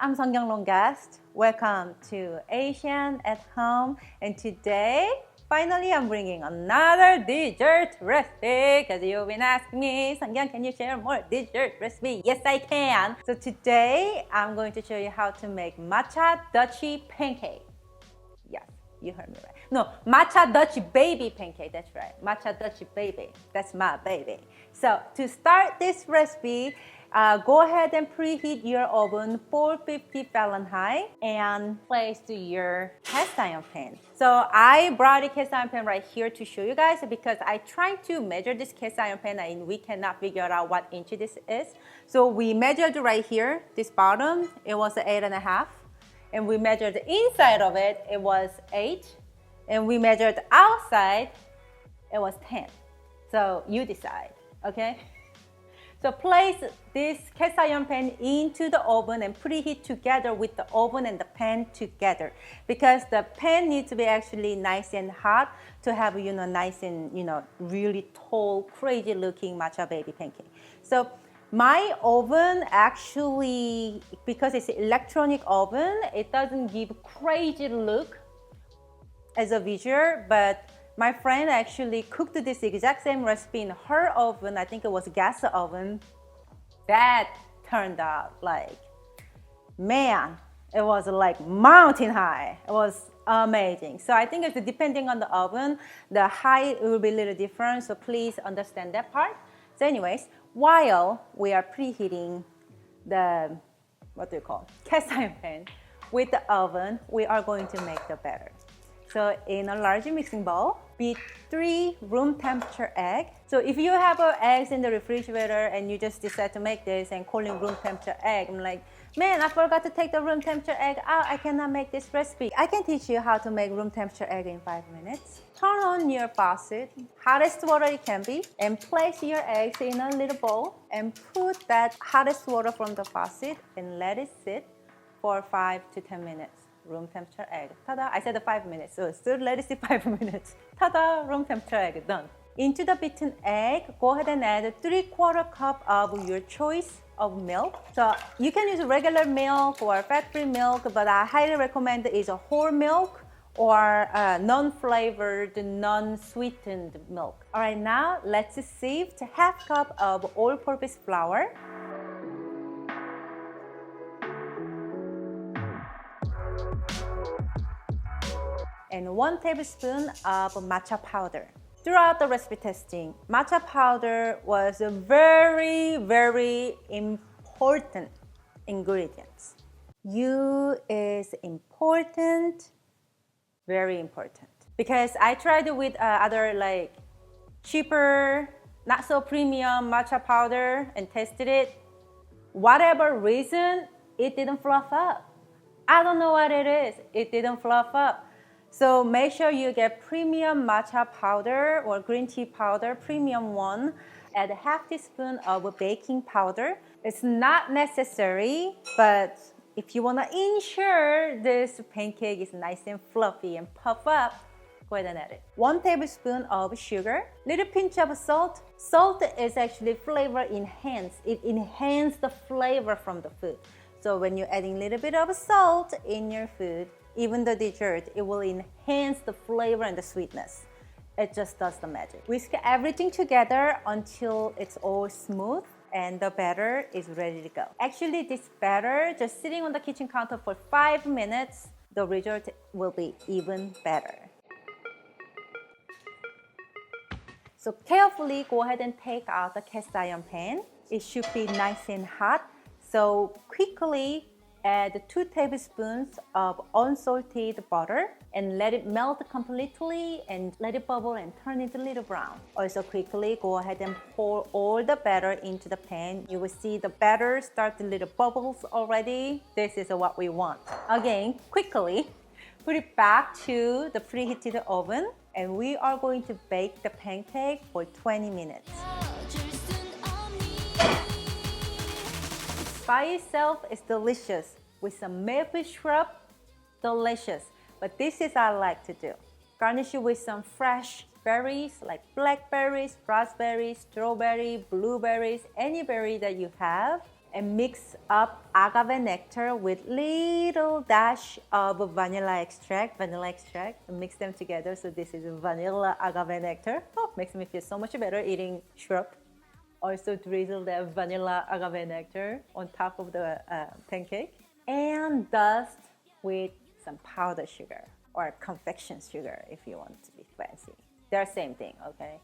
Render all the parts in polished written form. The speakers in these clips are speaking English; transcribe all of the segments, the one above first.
I'm Seonkyoung guest. Welcome to Asian at Home. And today, finally, I'm bringing another dessert recipe because you've been asking me, Seonkyoung, can you share more dessert recipe? Yes, I can. So today, I'm going to show you how to make matcha Dutchy pancake. Yes, you heard me right. No, matcha Dutchy baby pancake. That's right. Matcha Dutchy baby. That's my baby. So to start this recipe, go ahead and preheat your oven 450 Fahrenheit and place to your cast iron pan. So I brought a cast iron pan right here to show you guys because I tried to measure this cast iron pan and we cannot figure out what inch this is. So we measured right here, this bottom, it was 8.5. And we measured the inside of it, it was 8. And we measured the outside, it was 10. So you decide, okay? So place this cast iron pan into the oven and preheat together with the oven and the pan together because the pan needs to be actually nice and hot to have, nice and, really tall, crazy looking matcha baby pancake. So my oven actually, because it's an electronic oven, it doesn't give crazy look as a visual, but my friend actually cooked this exact same recipe in her oven. I think it was a gas oven. That turned out like, man, it was like mountain high. It was amazing. So I think it's depending on the oven, the height will be a little different. So please understand that part. So anyways, while we are preheating the, cast iron pan with the oven, we are going to make the batter. So in a large mixing bowl, beat 3 room temperature eggs. So if you have eggs in the refrigerator and you just decide to make this and call it room temperature egg, I'm like, man, I forgot to take the room temperature egg out. I cannot make this recipe. I can teach you how to make room temperature egg in 5 minutes. Turn on your faucet, hottest water it can be, and place your eggs in a little bowl and put that hottest water from the faucet and let it sit for 5 to 10 minutes. Room temperature egg. Ta-da! I said 5 minutes, so still let it sit 5 minutes. Ta-da! Room temperature egg, done. Into the beaten egg, go ahead and add 3/4 cup of your choice of milk. So you can use regular milk or fat-free milk, but I highly recommend is a whole milk or non-flavored, non-sweetened milk. All right, now let's sift 1/2 cup of all-purpose flour. And 1 tablespoon of matcha powder. Throughout the recipe testing, matcha powder was a very, very important ingredient. U is important, very important. Because I tried it with other like cheaper, not so premium matcha powder and tested it. Whatever reason, it didn't fluff up. I don't know what it is. It didn't fluff up. So make sure you get premium matcha powder or green tea powder, premium one. Add 1/2 teaspoon of baking powder. It's not necessary, but if you want to ensure this pancake is nice and fluffy and puff up, go ahead and add it. 1 tablespoon of sugar, little pinch of salt. Salt is actually flavor enhanced. It enhances the flavor from the food. So when you're adding a little bit of salt in your food, even the dessert, it will enhance the flavor and the sweetness. It just does the magic. Whisk everything together until it's all smooth and the batter is ready to go. Actually, this batter, just sitting on the kitchen counter for 5 minutes, the result will be even better. So carefully go ahead and take out the cast iron pan. It should be nice and hot. So quickly add 2 tablespoons of unsalted butter and let it melt completely and let it bubble and turn it a little brown. Also quickly go ahead and pour all the batter into the pan. You will see the batter start the little bubbles already. This is what we want. Again, quickly put it back to the preheated oven and we are going to bake the pancake for 20 minutes. By itself is delicious. With some maple syrup, delicious. But this is I like to do. Garnish it with some fresh berries like blackberries, raspberries, strawberry, blueberries, any berry that you have. and mix up agave nectar with little dash of vanilla extract, and mix them together. So this is vanilla agave nectar. Oh, makes me feel so much better eating shrimp. Also drizzle the vanilla agave nectar on top of the pancake and dust with some powdered sugar or confection sugar if you want to be fancy. They're same thing, okay?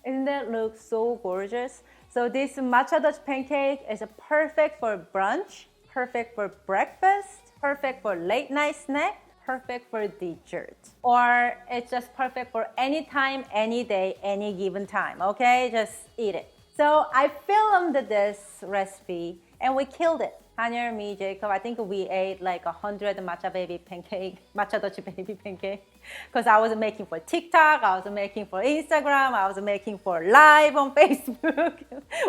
Doesn't that look so gorgeous? So this matcha Dutch pancake is perfect for brunch, perfect for breakfast, perfect for late night snack, perfect for dessert. Or it's just perfect for any time, any day, any given time, okay? Just eat it. So I filmed this recipe and we killed it. Hanya, me, Jacob, I think we ate like 100 matcha Dutch baby pancake. Because I was making for TikTok, I was making for Instagram, I was making for live on Facebook.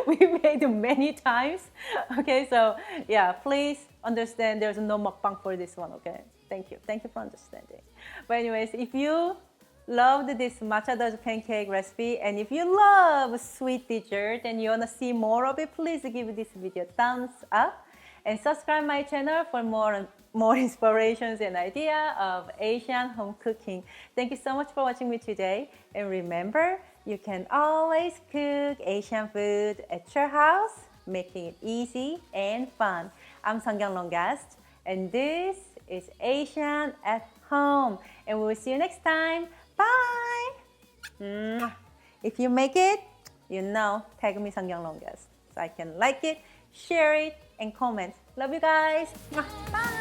We made many times. Okay, so yeah, please understand there's no mukbang for this one, okay? Thank you for understanding. But anyways, if you loved this matcha Dutch pancake recipe, and if you love sweet dessert and you wanna see more of it, please give this video a thumbs up and subscribe my channel for more inspirations and idea of Asian home cooking. Thank you so much for watching me today. And remember, you can always cook Asian food at your house, making it easy and fun. I'm Seonkyoung Longast, and this is Asian at Home. And we will see you next time. Bye! If you make it, you know, tag me Seonkyoung Longast so I can like it, share it, and comment. Love you guys. Bye!